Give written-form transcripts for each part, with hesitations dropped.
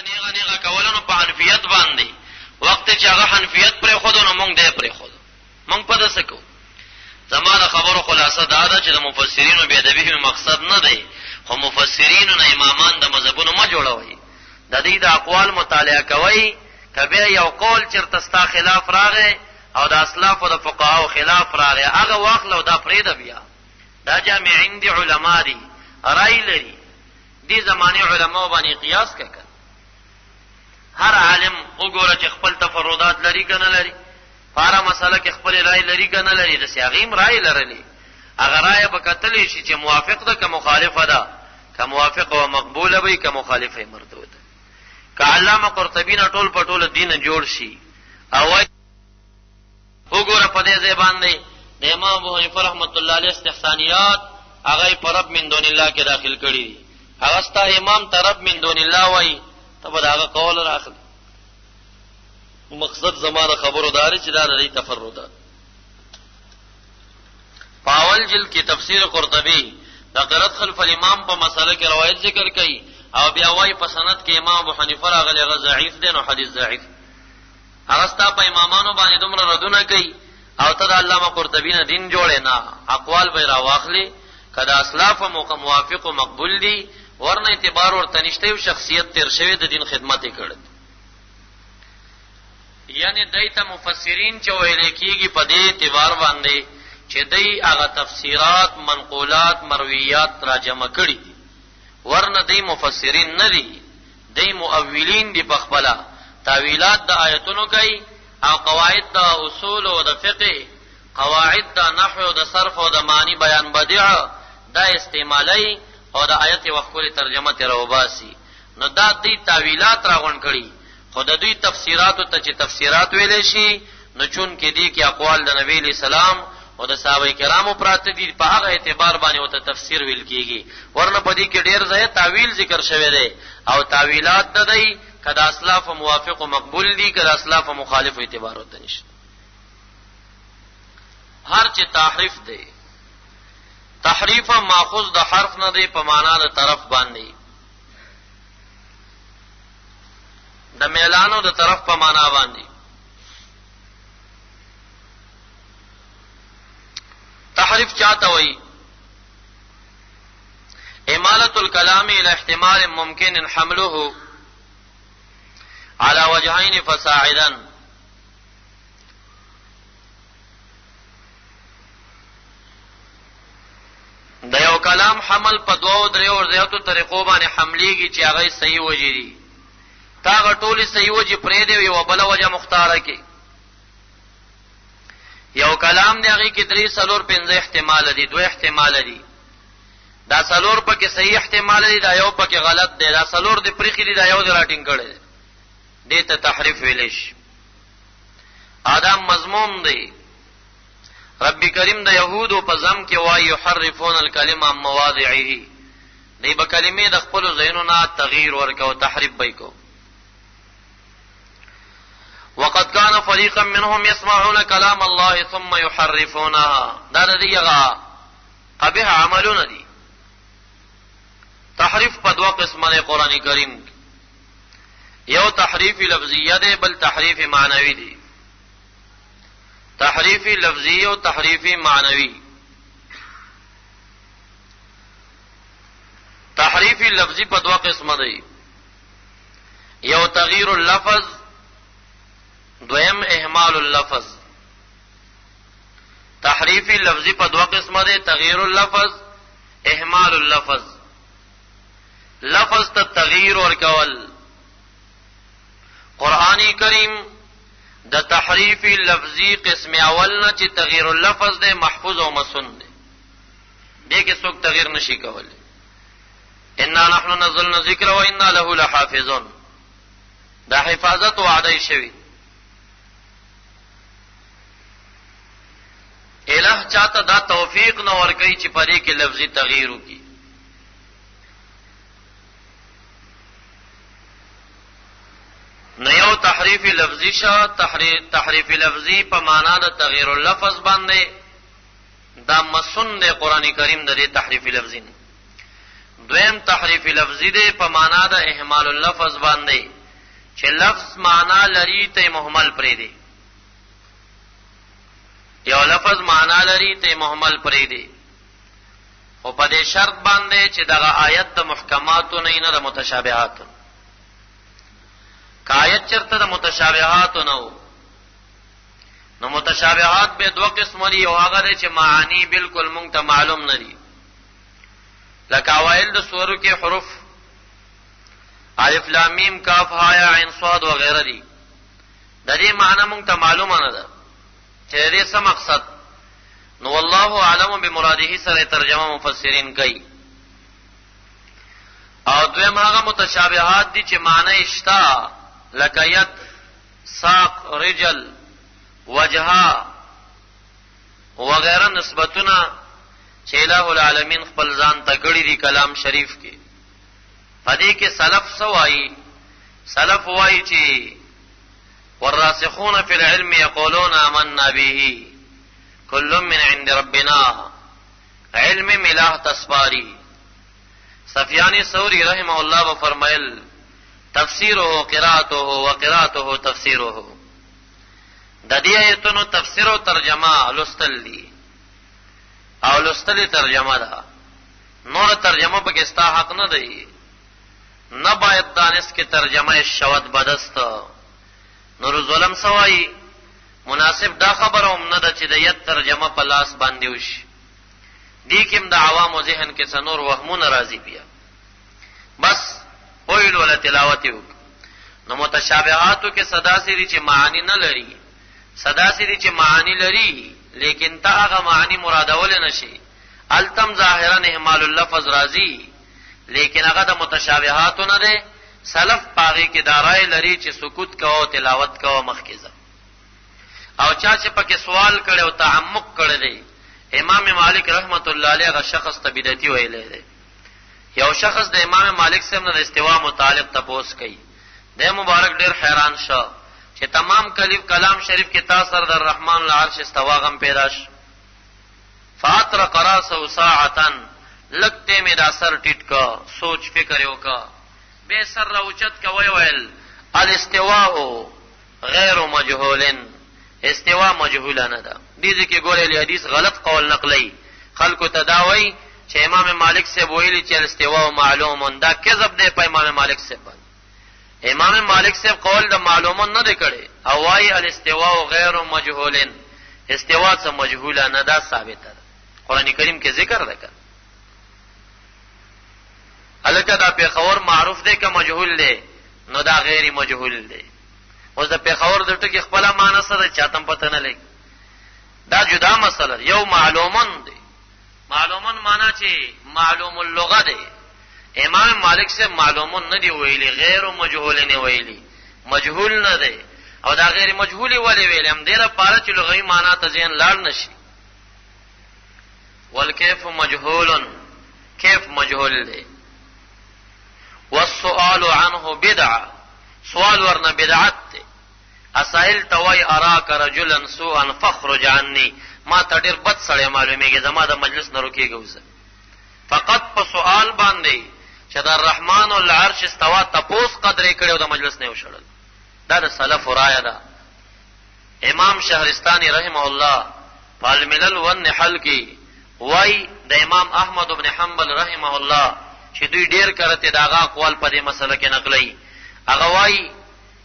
نیغه نیغه کولنو په حنفیت باندې وخت چې هغه حنفیت پر خودو نو مونږ دې پر خودو مونږ په دسه کو زماده خبرو خلاصه دا ده چې د مفسرینو بیا د به مقصد نه دی خو مفسرینو نه امامان د مذهبونو ما جوړوي د دې د اقوال مطالعه کوي کبه یو قول چرته ستا خلاف راغی او د اسلاف او د فقهاو خلاف راغی هغه واخلو دا پرې د بیا دا جامع عند علما دي رای لري دې زمانه علما باندې قیاس کړه هر عالم وګوره چې خپل تفردات لري کنه لري فاره مسله کې خپل رائے لري کنه لري د سیاغیم رائے لري اگر رائے بکتلې شي چې موافق ده که مخالفه ده که موافق او مقبوله وي که مخالفه مردود که علامه قرطبی نه ټول پټول دین جوړ شي او وګوره په دې ځای باندې د امام ابو حنیفه رحمۃ اللہ علیہ استحسانیات هغه پرب من دون الله کې داخل کړي هغه ستا امام طرب من دون الله وای تبه داغه قول راخل مقصد زمانه خبرو داري چې دا لري تفردات پاول جل کی تفسیر قرطبی دا قرات خلف الامام په مسله کې روایت ذکر کړي او بیا وای په سند کې امام ابو حنیفه راغلی غ ضعیف دی نو حدیث ضعیف هغه ستا په امامانو باندې دومره ردونه کوي او ته د علامه قرطبی نه دین جوړې نه اقوال به را واخلي کدا اسلاف موافق او مقبول دي ورنه اعتبار ورته نشته او شخصیت تیر شوی د دین خدمت کړي یعنی دایته مفسرین چې ویل کیږي په دې اعتبار باندې چې دای هغه تفسیرات منقولات مرویات را جمع کړي ورنه دای مفسرین نه دي دای مؤولین دي په خپل تاویلات د آیتونو کوي او قواعد د اصول او د فقه قواعد د نحو او د صرف او د معنی بیان بدیع دا استعمالي او د آیت وقفه ترجمه تر وباسي نو دا دې تاویلات راغون کړي خود دوی تفسیرات ته چې تفسیرات ویلې شي نو چون کې دي کې اقوال د نبی له سلام او د صحابه کرامو پراته دي په هغه اعتبار باندې او ته تفسیر ویل کیږي ورنه په دې کې ډېر ځای تعویل ذکر شوی دی او تعویلات د دی کدا اسلاف موافق او مقبول دي کدا اسلاف مخالف اعتبار وته نشي هر چې تحریف دی تحریف ماخوذ د حرف نه دی په معنا د طرف باندې د میلانو د طرف په معنا باندې تحریف چاته وای اماله الكلام الى احتمال ممکن حمله على وجهين فصاعدا د یو کلام حمل په دوو دریو زیاتو طریقو باندې حملېږي چې هغه صحیح وجې دي تا غټولې صحیح وجې پرې دی یو بل وجه مختاره کې یو کلام دی هغه کې 3 4 5 احتمال دي 2 احتمال دي دا 4 پکې صحیح احتمال دي دا یو پکې غلط دی دا 4 دی پرېخې دي دا یو دی راټینګ کړي دې ته تحریف ویل شي ادم مضمون دی رب کریم د يهودو په ځم کې وایي يحرفون الكلمه عن مواضعه دې به کلمې د خپل ذهنونو نه تغییر ورکو تحریف وکړو وقد كان فريقا منهم يسمعون كلام الله ثم يحرفونها دا دغه قبیح عملونه دي تحریف په دوه قسمه دی قران کریم یو تحریف لفظیه دی بل تحریف معنوي دی تحریف لفظی او تحریف معنوي تحریف لفظی په دوه قسمه دی یو تغییر اللفظ دویم اهمال اللفظ تحریف لفظی په دوه قسمه دی تغییر اللفظ اهمال اللفظ لفظ ته تغییر ورکول قرآنی کریم د تحریف لفظی قسم اول نه چې تغییر اللفظ دی محفوظ او مسن دی دې کې څوک تغییر نشي کولای انا نحن نزلنا الذکر وانا له لحافظون دا حفاظت وعده شوی الہ چاته دا توفیق نو ورکړي چې پرې کې لفظي تغییر وکړي نو یو تحریف لفظی شاه تحریف لفظی په معنا د تغییر اللفظ باندې دا مسن د قران کریم د دې تحریف لفظی دویم تحریف لفظی دی په معنا د اهمال اللفظ باندې چې لفظ معنا لري ته مهمل پرې دی، یو لفظ معنا لري ته مهمل پرې دی، او په دې شرط باندې چې دغه آیت د محکماتو نه د متشابهاتو. که آیت چرته د متشابهاتو نه نو متشابهات به دوه قسم دي، او هغه چې معانی بالکل مونږ ته معلوم نه دي، لکه اوائل د سورو کې حروف الف لام میم کاف ها یا عین صاد وغیرہ دي، د دې معنی مونږ ته معلومه نه ده چې دې څه مقصد، نو والله اعلم بمراده سره ترجمه مفسرین کوي. او دویم هغه متشابهات دي چې معنی اشتا، لکه ید، ساق، رجل، وجها وغیرہ نسبتونه چې الہ العالمین خپل ځان ته کړی دي کلام شریف کې. پدې کې سلف سوای، سلف وای چې والراسخون فی العلم یقولون آمنا به کل من عند ربنا، علم ملاح تسپاری. سفیانی ثوری رحمه الله و فرمایل تفسیره قراءته وقراءته تفسیره، د دې آیتونو تفسیر او ترجمه لوستل دي او لوستل ترجمه ده، نور ترجمه پکې ستا حق نه دی، نه باید دانس کې ترجمه شود بدست. نور ظلم سوای مناسب دا خبره هم نه ده چې د یت ترجمه په لاس باندې وشي، دې کې د عوامو ذهن کې څنور وهمونه راځي بیا، بس ویل ولا تلاوت وک. نو متشابهاتو کې صدا سری چې معانی نه لري، صدا سری چې معانی لري لیکن تا هغه معنی مرادول نشي، التم ظاهرا اهمال اللفظ راضی لیکن هغه د متشابهاتو نه ده. سلف پاغي کې دارای لري چې سکوت کوو تلاوت کوو مخکزه، او چا چې پکې سوال کړي او تعمق کړي دی. امام مالک رحمت الله علیه هغه شخص ته بدعتي ویلې دی. یو شخص د امام مالک سره د استوا متعلق تپوس کوي، د مبارک ډیر حیران شو چې تمام کلام شریف کې تاثر در رحمان العرش استوا غم پیدا شو. فاطرق راسه ساعتا، لگتے میں دا سر ټیټ کا سوچ فکر وکا، بے سر راوچت کا ویل الاستواء غیر مجهول، استوا مجهول نه ده. دې کې ګورې حدیث غلط قول نقلی خلکو تداوی چې امام مالک سے ویلي چې الاستواء معلوم، دا کذب دی په امام مالک سے باندې. امام مالک سے قول د معلومون نه دی کړي، او وايي الاستواء غیر مجهول، استوا څه مجهوله نه ده، ثابته ده. قران کریم کې ذکر ده. الکه دا پیښور معروف دی که مجهول دی، نو دا غیر مجهول دی. اوس د پیښور د ټکی خپل معنی سره چاتم پته نه لګي، دا جدا مسله. یو معلومن دی، معلومن معنی چې معلوم اللغه دی. امام مالک سے معلومن نه دی ویلي، غیر مجهول نه ویلي، مجهول نه دی. او دا غیر مجهول ولی ویل هم دی لپاره چې لغوي معنی ته ځین لاړ نشي. والکیف مجهول، کیف مجهول دی. والسؤال عنه بدعه، سوال ورنه بدعت دی. اسائل توي اراك رجلا سوءا فخرج عني، ما ته ډیر بد سړی معلومیږي، زما د مجلس نه روکیږي وزه. فقط په سوال باندې چې د الرحمن العرش استوا تپوس قدرې کړو د مجلس نه وشړل، دا د سلف رایه ده. امام شهرستانی رحمه الله په الملل والنحل کې وای د امام احمد ابن حنبل رحمه الله چې دوی ډیر کرته داغه اقوال په دې مسله کې نقلای. هغه وای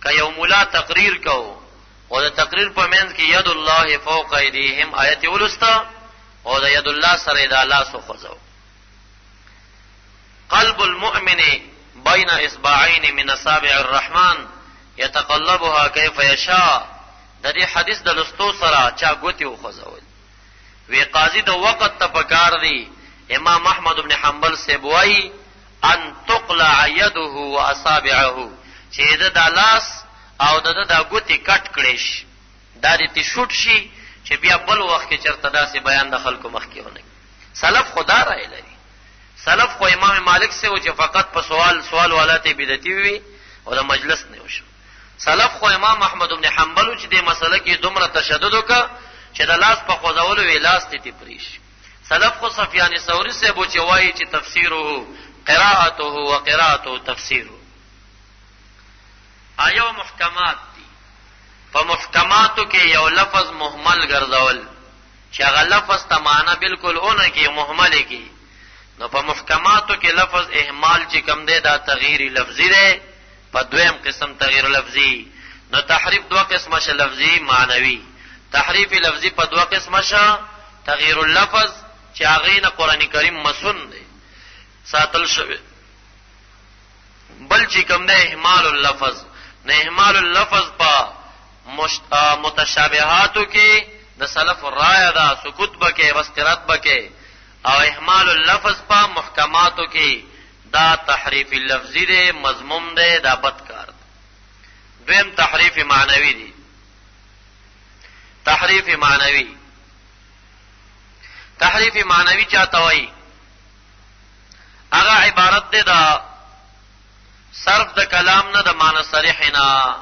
ک یو مولا تقریر کو او د تقریر په منځ کې ید الله فوق ایدیهم آیت ولستا، او د ید الله سره د الله سو خوځو. قلب المؤمن بین اصبعین من اصابع الرحمن يتقلبها كيف يشاء، د دې حدیث د لستو سره چا ګوتی وخځول. وی قاضی د وخت ته پکار دی. امام احمد ابن حنبل سے بوئی ان تقلع يده واصابعه، چې د لاس او د ګوتی کټ کړي شي، دا دې شوټ شي چې بیا بل وخت کې چرته داسې بیان د خلکو مخ کې ونه. سلف خدا راي لري. سلف خو امام مالک سے و چې فقط په سوال والاته بدعتي وي او د مجلس نه وشو. سلف خو امام احمد ابن حنبل چې د مسله کې دومره تشدد وکړ چې د لاس په خوځولو وی لاس ته پریش. سلف خو سفیان ثوری سے بو چې وایي چې تفسیره قراءته وقراءته تفسیره. ایو محکمات دي، په محکماتو کې یو لفظ مهمل ګرځول چې هغه لفظ ته معنا بالکل اونه کې مهمل کې، نو په محکماتو کې لفظ اهمال چې کم دی دا تغییر لفظي دی. په دویم قسم تغییر لفظي. نو تحریف دو قسمه شه، لفظي معنوي. تحریف لفظي په دو قسمه شه، تغییر اللفظ چې هغه نه قران کریم مسن دی ساتل شوی، بل چې کوم نه اهمال اللفظ. نه اهمال اللفظ په متشابهاتو کې د سلف الرای دا سکوت بکې واسترات بکې، او اهمال اللفظ په محکماتو کې دا تحریف لفظی دی، مضموم دی، دا بدکار. دویم تحریف معنوی دی. تحریف معنوی، تحریف معنوی چاته وایي؟ هغه عبارت دی دا صرف د کلام نه د معنی صریح نه،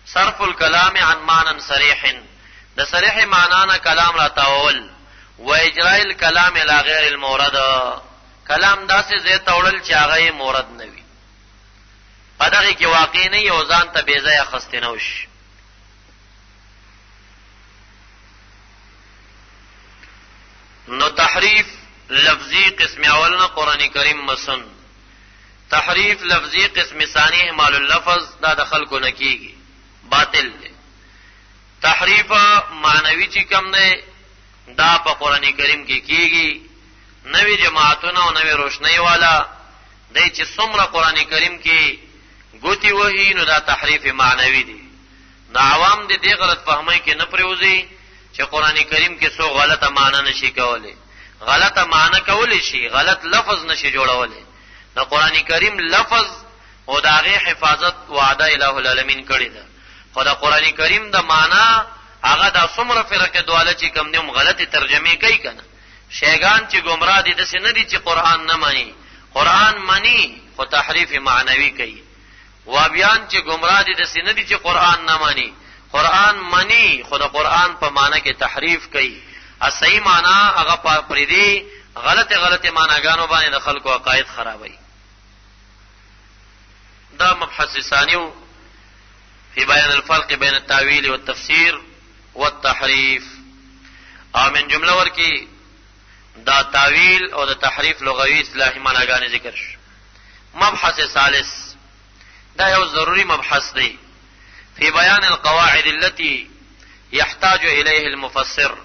صرف الكلام عن معنى صریح، د صریح معنا نه کلام را تاول، و اجراء الكلام الى غیر المورد، کلام داسې زه تاولل چې هغه مورد نه وي، په دغه کې واقع نه یو ځان ته بې ځای خسته نه وشي. نو تحریف لفظی قسم اول نه قران کریم مسن، تحریف لفظی قسم ثانی اهمال اللفظ دا دخل کو نکیږي، باطل دی. تحریف معنوی چې کم نه دا په قران کریم کې کیږي. نوی جماعتونه او نوی روشنی والا دای چې څومره قران کریم کې ګوتی وਹੀ نو دا تحریف معنوی دی. نو عوام دې غلط فهمي کې نه پریوزي چې قران کریم کې څو غلطه معنی نشي کولای، غلطه معنی کولای شي، غلط لفظ نشي جوړولای. نو قران کریم لفظ او داغه حفاظت وعده الہ العالمین کړی ده. خدا قران کریم د معنا هغه د څومره فرقه دواله چې کم دیم غلطی ترجمه کوي کنه. شیگان چې گمراه دي د سینې دي چې قران نه مانی، قران مانی خو تحریف معنوي کوي. وابیان چې گمراه دي د سینې دي چې قران نه مانی، قران مانی خو د قران په معنی کې تحریف کوي. ا صحیح معنی هغه پردي غلطه معناګانو باندې د خلکو عقاید خرابوي. دا مبحث ثانیو فی بیان الفرق بین التاویل والتفسیر والتحریف. او من جمله ورکی دا تاویل او دا تحریف لغوی اصطلاحی معناګانې ذکر شو. مبحث ثالث دا یو ضروری مبحث دی فی بیان القواعد التي يحتاج إليه المفسر.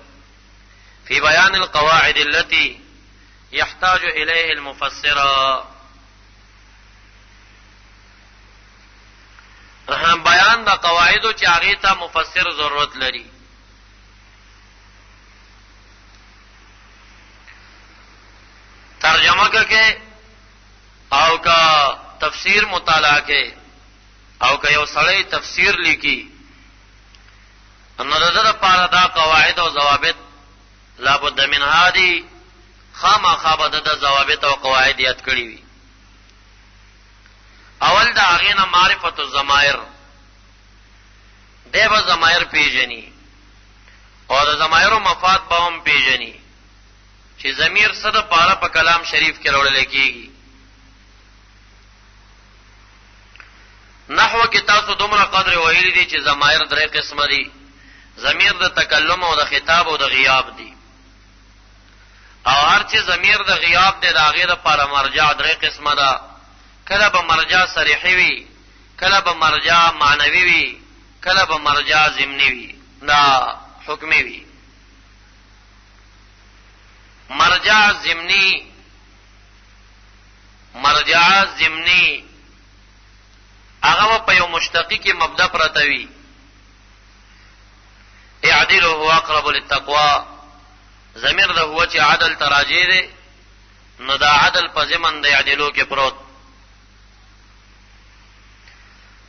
فی بیان القواعد التي يحتاج إليه المفسر. بیان دا قواعدو چې هغه ته مفسر ضرورت لري. ترجمه کې او کا تفسیر مطالعه کې او که یو سړی تفسیر لیکي نو دغه لپاره دا قواعد او ضوابط لابد منها دي، خامخا به د ضوابط او قواعد یاد کړی وي. اول دا غینه معرفت الضمائر، دیو ضمائر پیژني او د ضمائر مفاد به هم پیژني چې ضمیر څه د پاره په کلام شریف کې راوړل کېږي. نحو کې تاسو دومره قدر ویلي دي چې ضمائر درې قسمه دي. ضمیر د تکلم او د خطاب او د غیاب دي، او هر چې ضمیر د غیاب دی دا غیر لپاره مرجع درې قسمه ده. کله به مرجع صریحي وي، کله به مرجع معنوي وي، کله به مرجع ضمني وي، دا حکمي وي. مرجع ضمني هغه په یو مشتقی کې مبدا پرته وي. اعدل هو اقرب للتقوى، ضمیر ده هو چې عدل تراجی دی، نو دا عدل په ضمن د اعدلو کې پروت.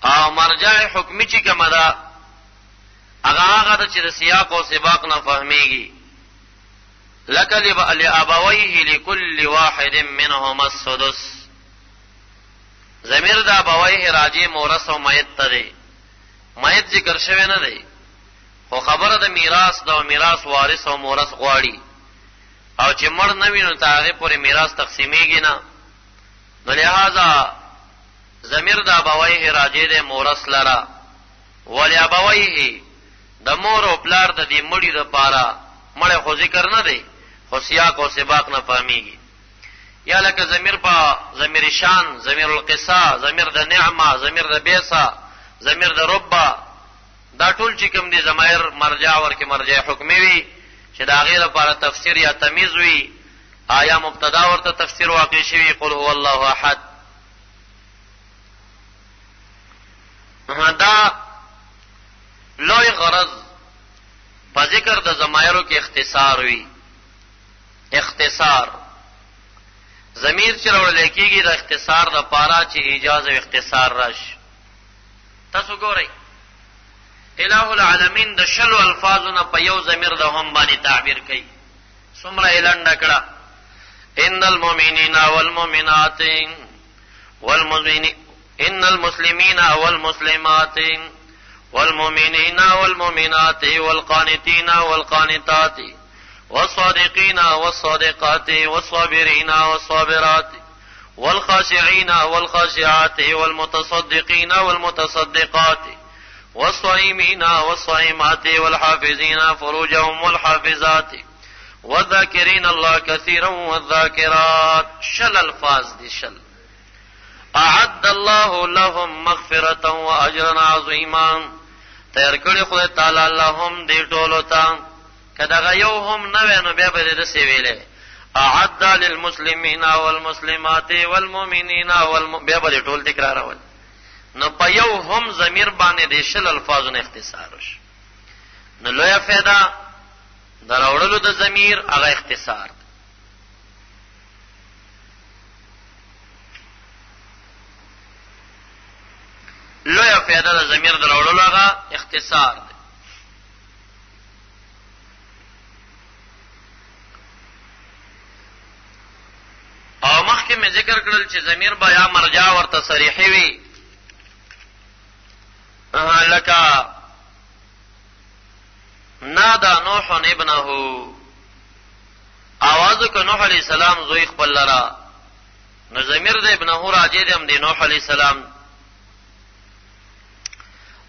او مرجع حکمی چې کومه ده هغه چې د سیاق او سباق نه فهميږي. لك لأبويه لكل واحد منهما السدس، ضمیر د ابويه راجی مورث او میت ته دی. میت ذکر شوی نه دی، خو خبره د میراث د میراث وارث او مورث غواړي، او چې مړ نه وینو ته هغه پورې میراث تقسیمیږي نه. نو لہذا ضمیر د ابویه راجع د مورث لرا ولی ابویه د مور او پلار د دې مړي د پاره مړ خو ذکر نه دی خو سیاق او سباق نه فهميږي یا لکه ضمیر په ضمیر شان ضمیر القصا ضمیر د نعمه ضمیر د بیسا ضمیر د ربا دا ټول چې کوم دي ضمیر مرجع ورکه مرجع حکمی وي چې دا غیر لپاره تفسیر یا تمیز وي آیا مبتدا ورته تفسیر واقع شوی قل هو الله احد دا لوی غرض په ذکر د ضمایرو کې اختصار وي اختصار ضمیر چې راوړل کېږي د اختصار د پاره چې اجازه او اختصار راشي تاسو ګورئ الہ العالمین د شلو الفاظونه په یو ضمیر د هم باندې تعبیر کوي څومره اعلان نکړه ان المؤمنین والمؤمنات والمؤمنین ان المسلمین والمسلمات والمؤمنین والمؤمنات والقانتین والقانتات والصادقين والصادقات والصابرين والصابرات والخاشعين والخاشعات والمتصدقين والمتصدقات والصائمين والصائمات والحافظين فروجهم والحافظات والذاكرين الله كثيرا والذاكرات شل الفاظ دي شل اعد الله لهم مغفرة واجرا عظيما تیار کړي خدای تعالی لهم دې ټولو ته کدا یو هم نه نو بیا به د سی ویلې اعد للمسلمین والمسلمات والمؤمنین بیا به ټول تکرارول نو په یو هم ضمیر باندې د شل الفاظونو اختصار وش نو لوی فائدہ دراوړلو د ضمیر هغه اختصار لوی فائدہ د ضمیر دراوړلو هغه اختصار او مخکې مې ذکر کړل چې ضمیر با یا مرجع ورته صریحي وي لکه نادا نوح ابنه आवाज کو نوح علیہ السلام زوی خپل لرا نو ضمیر د ابنه راجع دی هم دی نوح علیہ السلام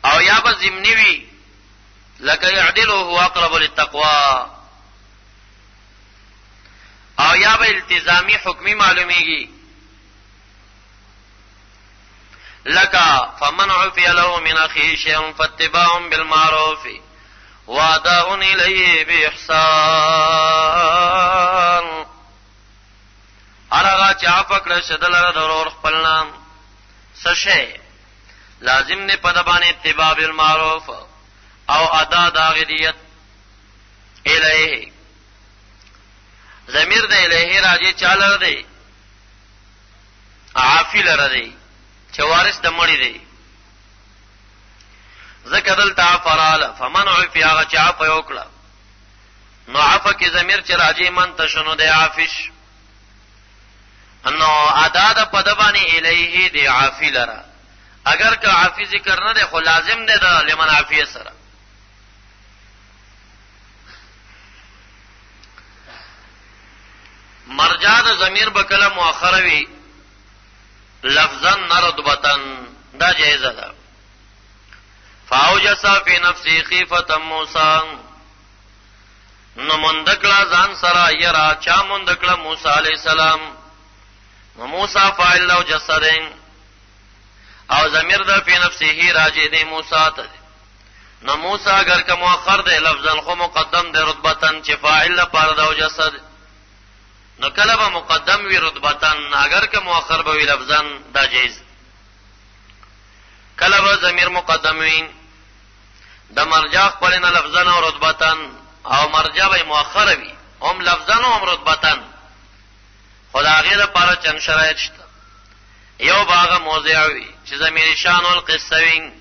او یا به ضمنی وی لکه يعدله هو اقرب للتقوى او یا به التزامی حکمی معلومیږي لکه فمن عفي له من اخيه شيء فاتباع بالمعروف واداء الیه باحسان هرغه چې عفکړه شدل درور خپل نام سشه لازم نه په دبانې اتباع بالمعروف او ادا داغدیت الیه ضمیر د الیه راځي چاله دی عافی لره دی چې وارث د مړی دی ذکرل تعفرال فمن عفی هغه چې عفو وکړه نو عفو کې ضمیر چې راځي من تشنو دی عافش انو ادا د پدبانی الیه دی عافی لره اگر که عافی ذکر نه دی خو لازم دی د لمن عافیه سره مرجع د ضمیر بکله مؤخره وی لفظا نردبتن دا جایزه ده فاوجس فی نفسی خیفة موسی نو مندکلا ځان سره یرا چا مندکلا موسی علیہ السلام موسی فاعل او جسدین او ضمیر د فی نفسه راجع دی موسی ته نو موسی اگر که مؤخر دی لفظا خو مقدم دی رتبتن چې فاعل لپاره دا او جسد نو کله به مقدم وی رتبتن اگر که مؤخر به وی لفظا دا جایز کله به ضمیر مقدم وی د مرجع خپل نه لفظا او رتبتن او مرجع به مؤخر وی هم لفظا او هم رتبتن خدا غیر لپاره چن شرایط شته یو باغه موضع وی چې ضمیر شان القصوین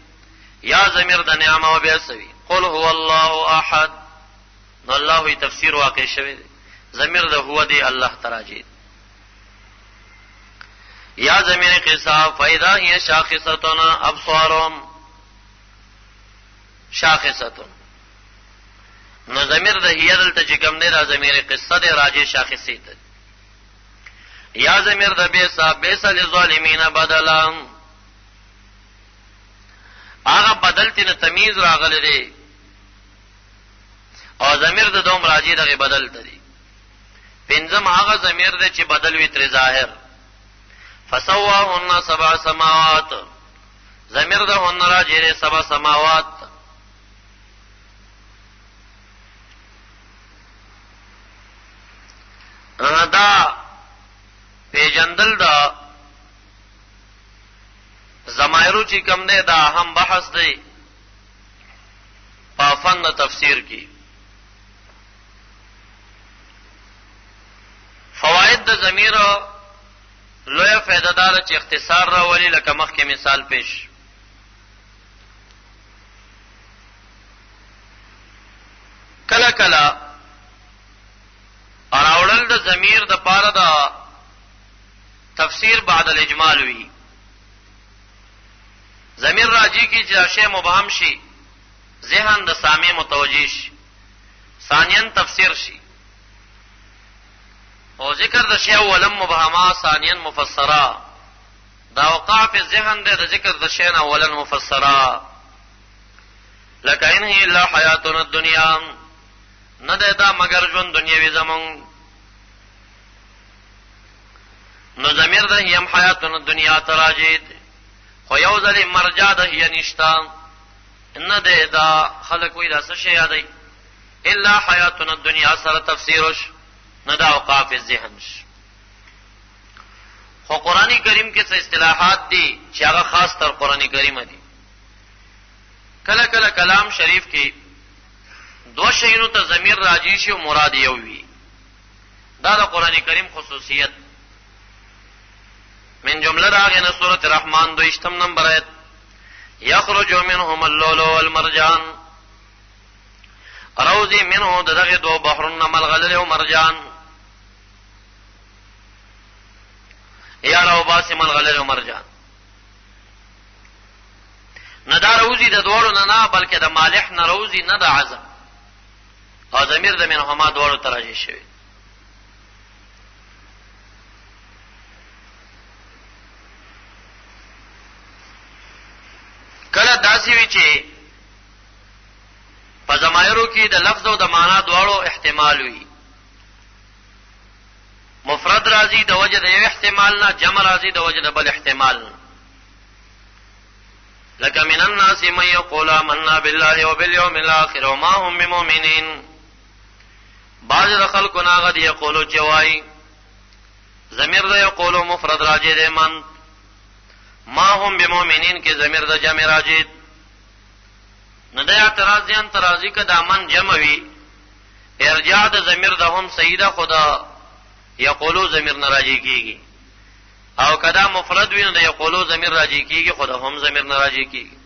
یا ضمیر د نعمه او بیاسوی قل هو الله احد نو الله تفسیر واقع شوی ضمیر د هو دی الله تراجی یا ضمیر قصا فاذا هي شاخصتون ابصارهم شاخصتون نو ضمیر د هي دلته چې کوم دی دا ضمیر قصه دی راجی شاخصی ته یا ضمیر د بیسا بیسا للظالمین بدلا هغه بدل تین تمیز راغلی دی او ضمیر د دوم راجی دغه بدل دی پنځم هغه ضمیر دی چې بدل وی تر ظاهر فسواهن سبع سماوات ضمیر د هن راجی دی سبع سماوات دا پیجندل دا زمایرو چې کم دی دا هم بحث دی په فن تفسیر کې فواید د ضمیر لوی فائدہ دار چې اختصار راولي لکه مخکې مثال پیش کله کله اراوړل د ضمیر د پاره د تفسیر بعد الاجمال وی ضمیر راجی کی چې شی مبهم شي ذهن د سامع متوجه شي ثانیا تفسیر شي او ذکر د شی اولم مبهما ثانیا مفسرا دا وقع په ذهن د ذکر د شی اولن مفسرا لکه ان هی الا حیاتنا الدنیا نه دا مگر ژوند دنیوي زمون نو ضمیر د هیم حیاتنا الدنیا تراجید خو یو ځل مرجع د هي نشتا ان دا خلق وی دا څه شی یادای الا حیاتنا الدنیا سره تفسیرش نه دا اوقاف ذهن خو قرآنی کریم کې څه اصطلاحات دي چې هغه خاص تر قرآنی کریم دي کله کله کلام شریف کې دو شیونو ته ضمیر راجی شي او مراد یو وي دا د قرآنی کریم خصوصیت من جمله راغنه سورۃ الرحمن 2 نمبر آیت یخرج منهم اللؤلؤ والمرجان روزی منه دغه دو بحرن ملغلل او مرجان یا رو باسی ملغلل او مرجان نه دا روزی د دوړو نه بلکې د مالح نه روزی نه د عزم او ضمیر د منهما دوړو تراجی شوی کله داسې وی چې په ضمایرو کې د لفظ او د معنا دواړو احتمال وي مفرد راځي د وجه د یو احتمال نه جمع راځي د وجه د بل احتمال نه لکه من الناس من يقول آمنا بالله وباليوم الاخر وما هم بمؤمنين بعض د خلکو ناغه دی یقولو چوي ضمیر د یقولو مفرد راځي د من ما هم بمؤمنین کې ضمیر د جمع راځي نه د اعتراضی کدا من جمع وی ارجاع د ضمیر د هم سیده خدا یقولو ضمیر ناراضی کیږي او کدا مفرد وی نه د یقولو ضمیر راځي کیږي خدا هم ضمیر ناراضی کیږي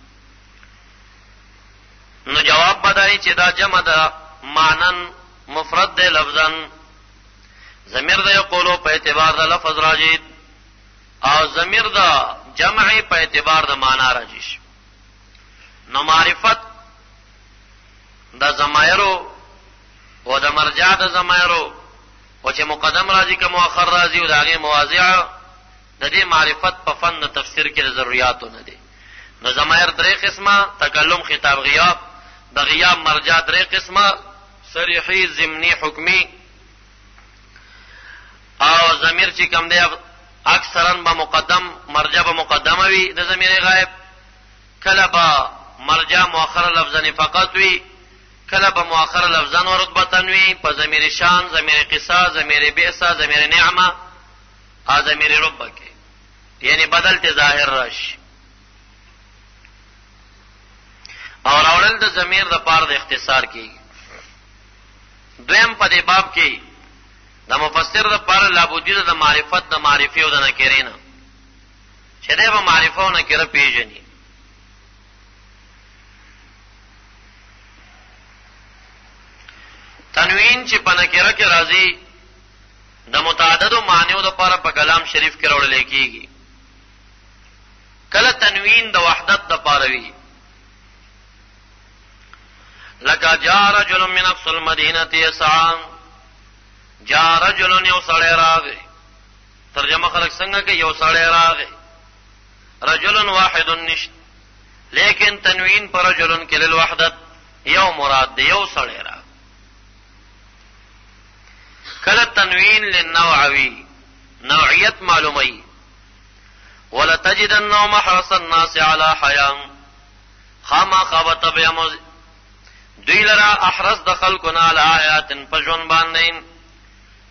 نو جواب بدایي چې دا جمع د معنن مفرد د لفظن ضمیر د یقولو په اعتبار د لفظ راځي او ضمیر د جمع په اعتبار د معنا راځي نو معرفت د ضمایرو او د مرجع د ضمایرو او چې مقدم راځي که مؤخر راځي او دغه مواضع د دې معرفت په فن تفسیر کې ضرورتونه نه دي نو ضمایر درې قسمه تکلم خطاب غیاب د غیاب مرجع درې قسمه صریحی ضمنی حکمی او ضمیر چې کوم دی اکثرا به مقدم مرجع به مقدمه وي د ضمیر غائب کله به مرجع مؤخر لفظن فقط وي کله به مؤخر لفظن ورتبتن وي په ضمیر شان ضمیر قصا ضمیر بئس ضمیر نعمه ا ضمیر رب کې یعنی بدل ته ظاهر راشي او راول د ضمیر د پاره د اختصار کیږي دویم په دې باب کې د مفسر د پاره لابودی د معرفت د معرفي او د نکرینه چې د معرفت او نکره پیژني تنوین چې په نکره کې راځي د متعددو معنیو د پاره په کلام شریف کې راوړل کېږي کله تنوین د وحدت د پاره وي لکه جاء رجل من اقصى المدينه يسعى جاء رجل يسعى راغي ترجمه خلق څنګه کې یو سړی راغی رجل واحد نشت لیکن تنوین پر رجل کې للوحدت یو مراد دی یو سړی راغی. کله تنوین للنوعوی نوعیت معلومی ولتجدنهم حرص الناس على حياه خاما خابت بیاموز دوی لرا احرص د خلقنا على حیات پجون باندې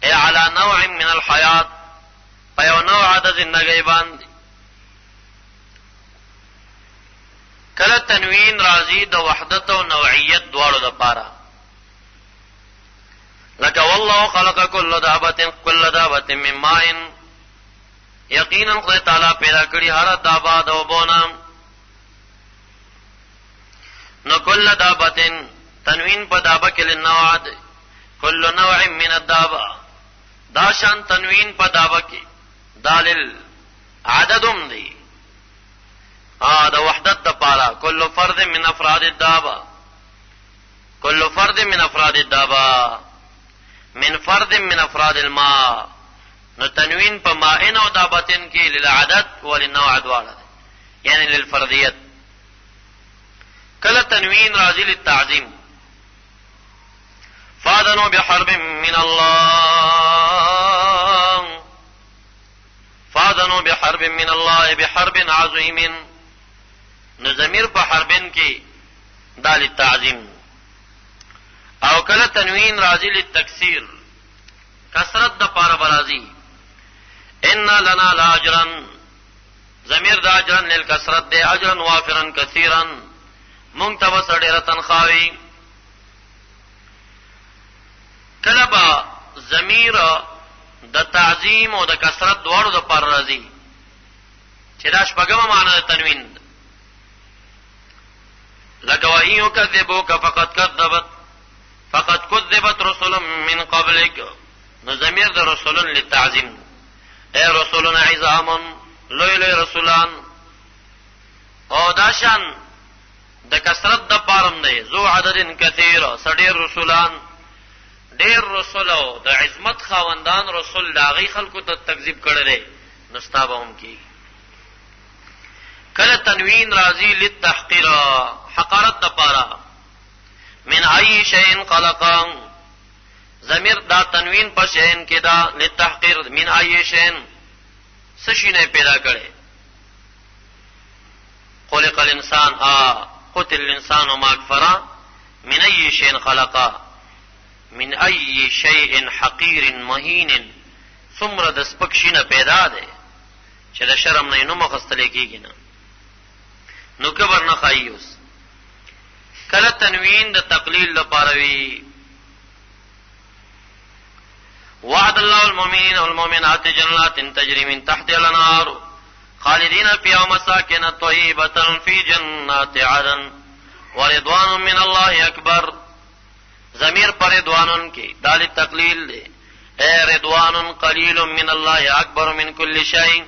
ای على نوع من الحیات پیو نوع د زندګی باندې. کله تنوین راضی د وحدت او نوعیت دواړو د پاره لکه والله خلق كل دابه من ماء یقینا خدای تعالی پیدا کړی هر دابه د وبونه. نو کل دابه تنوین په دابه کې لنوع ده کل نوع من الدابه دا شان تنوین په دابه کې دالل عددم دی دا وحدت د پاره کل فرد من افراد الدابه کل فرد من افراد الدابه من فرد من افراد الماء. نو تنوین په ماء او دابتن کې للعدد وللنوع دواړه یعنی للفردیت. کله تنوین راضی للتعظیم فاذنوا بحرب من الله فاذنوا بحرب من الله بحرب عظیم. نو ضمیر په حربن کې دا للتعظیم. او کله تنوین راضی للتکثیر کثرت د پاره برازی ان لنا لاجرا ضمیر دا اجرا للکثرت دے اجرا وافرا کثیرا منتبس ډیره تنخواوی. کله با ضمیر د تعظیم او د کثرت دواړو د پاره راضی چې دا شپږمه معنی د تنوین لګوایو کذبوک فقد كذبت رسل من قبلك. نو ضمیر د رسولن للتعظیم اے رسولنا عظام لوی لوی رسولان. او داشان د کثرت د پارم دی ذو عدد کثیر سډیر رسولان ډیر رسول او د عظمت خاوندان رسول لاغي خلکو ته تکذیب کړي نو ستابهم کی. کله تنوین راضی للتحقیر حقارت د پارا من ای شیء خلقا ضمیر دا تنوین پر شین کې دا للتحقیر من ای شیء سشینه پیدا کړي. خلق الانسان قتل الانسان وما اكفر من ای شیء خلقا من ای شیء حقیر مهین. ثمره د سپکشینه پیدا ده چې د شرم نه نو مخستل کېږي نه نو کبر نه خایوس. کله تنوین د تقلیل لپاره وی وعد الله المؤمنين والمؤمنات جنات تجري من تحتها الانهار خالدين فيها مساكن طيبة في جنات عدن ورضوان من الله اکبر. ضمیر پر رضوان کې دال تقلیل دی اے رضوان قلیل من الله اکبر من كل شيء.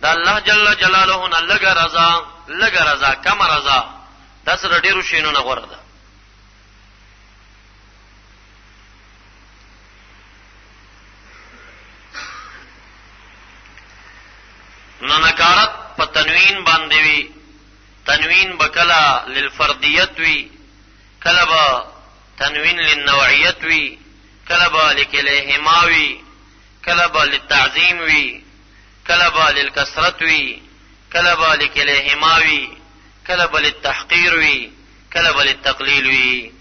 دا الله جل جلاله نه لګ رضا کم رضا دا سره ډیرو شینو نه غوړه ده. نو نکارت په تنوین باندې وی تنوین بکلا للفردیت وی کله با تنوین للنوعیت وی کله با لکلهما وی کله با للتعظیم وی کله با للکثرت وی کله با لکلهما وی کله با للتحقیر وی کله با للتقلیل وی.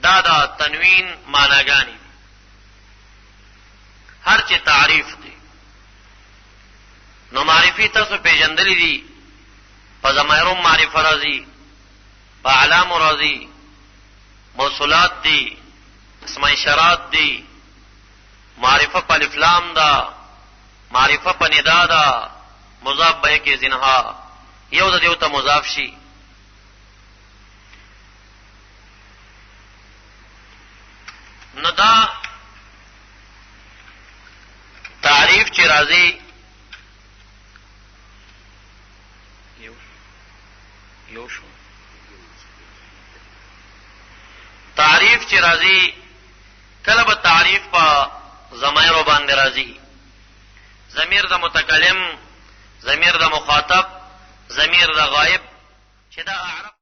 دا تنوین معناګانی هر چې تعریف دی. نو معرفی تاسو پیژندلی دي په ضمائر معرفه راځي په علام راځي موصولات دي اسماء اشارات دي معرفه په الف لام دا معرفه په ندا دا مضاف به کې زنها یو د دیو ته مضاف شي. نو دا تعریف چې راځي یو شو تعریف چې راځي کله به تعریف په ضمائر باندې راځي ضمیر د متکلم، ضمیر د مخاطب، ضمیر د غائب چې دا اعراب